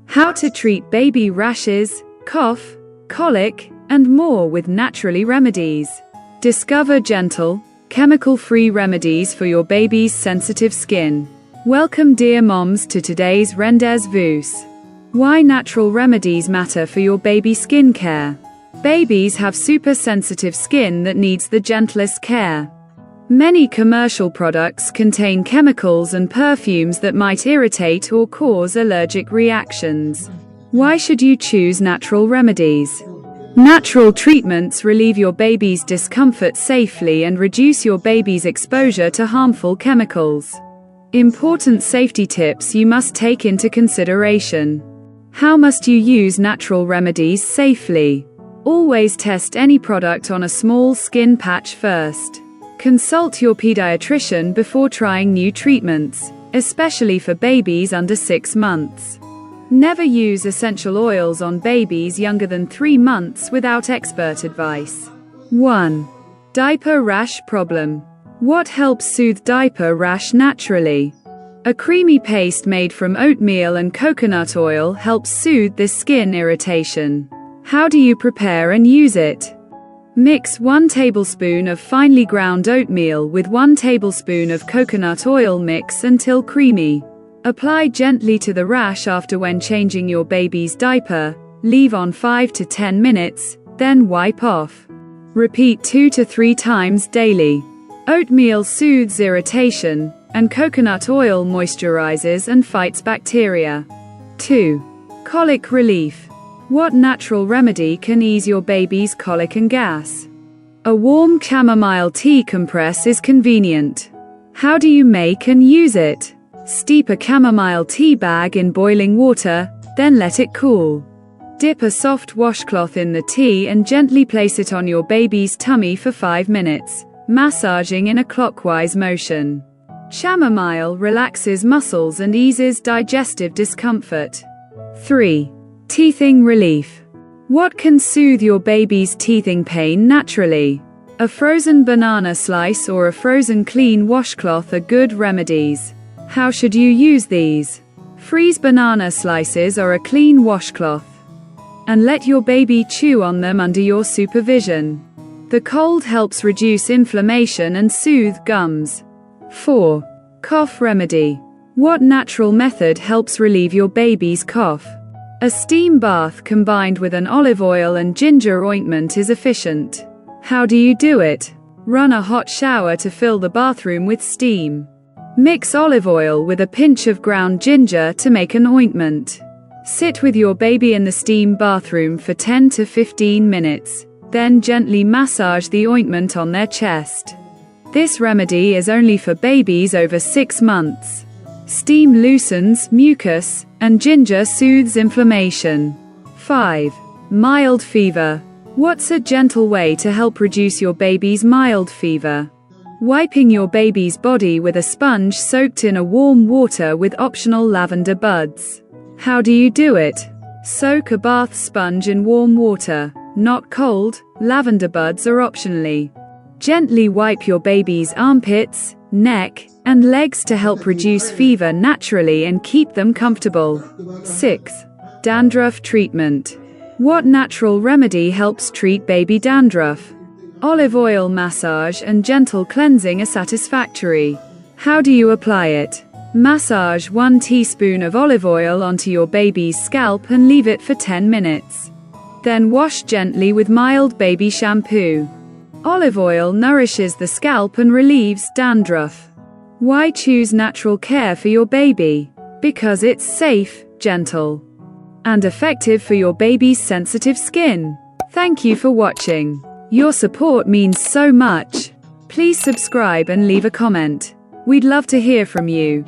How to treat baby rashes, cough, colic, and more with naturally remedies. Discover gentle, chemical-free remedies for your baby's sensitive skin. Welcome, dear moms, to today's rendezvous. Why natural remedies matter for your baby skin care. Babies have super sensitive skin that needs the gentlest care. Many commercial products contain chemicals and perfumes that might irritate or cause allergic reactions. Why should you choose natural remedies? Natural treatments relieve your baby's discomfort safely and reduce your baby's exposure to harmful chemicals. Important safety tips you must take into consideration. How must you use natural remedies safely? Always test any product on a small skin patch first. Consult your pediatrician before trying new treatments, especially for babies under 6 months. Never use essential oils on babies younger than 3 months without expert advice. 1. Diaper rash problem. What helps soothe diaper rash naturally? A creamy paste made from oatmeal and coconut oil helps soothe this skin irritation. How do you prepare and use it? Mix 1 tablespoon of finely ground oatmeal with 1 tablespoon of coconut oil. Mix until creamy. Apply gently to the rash after when changing your baby's diaper. Leave on 5 to 10 minutes, then wipe off. Repeat 2 to 3 times daily. Oatmeal soothes irritation, and coconut oil moisturizes and fights bacteria. 2. Colic relief. What natural remedy can ease your baby's colic and gas? A warm chamomile tea compress is convenient. How do you make and use it? Steep a chamomile tea bag in boiling water, then let it cool. Dip a soft washcloth in the tea and gently place it on your baby's tummy for 5 minutes, massaging in a clockwise motion. Chamomile relaxes muscles and eases digestive discomfort. 3. Teething relief. What can soothe your baby's teething pain naturally? A frozen banana slice or a frozen clean washcloth are good remedies. How should you use these? Freeze banana slices or a clean washcloth, and let your baby chew on them under your supervision. The cold helps reduce inflammation and soothe gums. 4. Cough remedy. What natural method helps relieve your baby's cough? A steam bath combined with an olive oil and ginger ointment is efficient. How do you do it? Run a hot shower to fill the bathroom with steam. Mix olive oil with a pinch of ground ginger to make an ointment. Sit with your baby in the steam bathroom for 10 to 15 minutes, then gently massage the ointment on their chest. This remedy is only for babies over 6 months. Steam loosens mucus, and ginger soothes inflammation. 5. Mild fever. What's a gentle way to help reduce your baby's mild fever? Wiping your baby's body with a sponge soaked in a warm water with optional lavender buds. How do you do it? Soak a bath sponge in warm water, not cold. Lavender buds are optionally. Gently wipe your baby's armpits, neck, and legs to help reduce fever naturally and keep them comfortable. 6. Dandruff treatment. What natural remedy helps treat baby dandruff? Olive oil massage and gentle cleansing are satisfactory. How do you apply it? Massage 1 teaspoon of olive oil onto your baby's scalp and leave it for 10 minutes. Then wash gently with mild baby shampoo. Olive oil nourishes the scalp and relieves dandruff. Why choose natural care for your baby? Because it's safe, gentle, and effective for your baby's sensitive skin. Thank you for watching. Your support means so much. Please subscribe and leave a comment. We'd love to hear from you.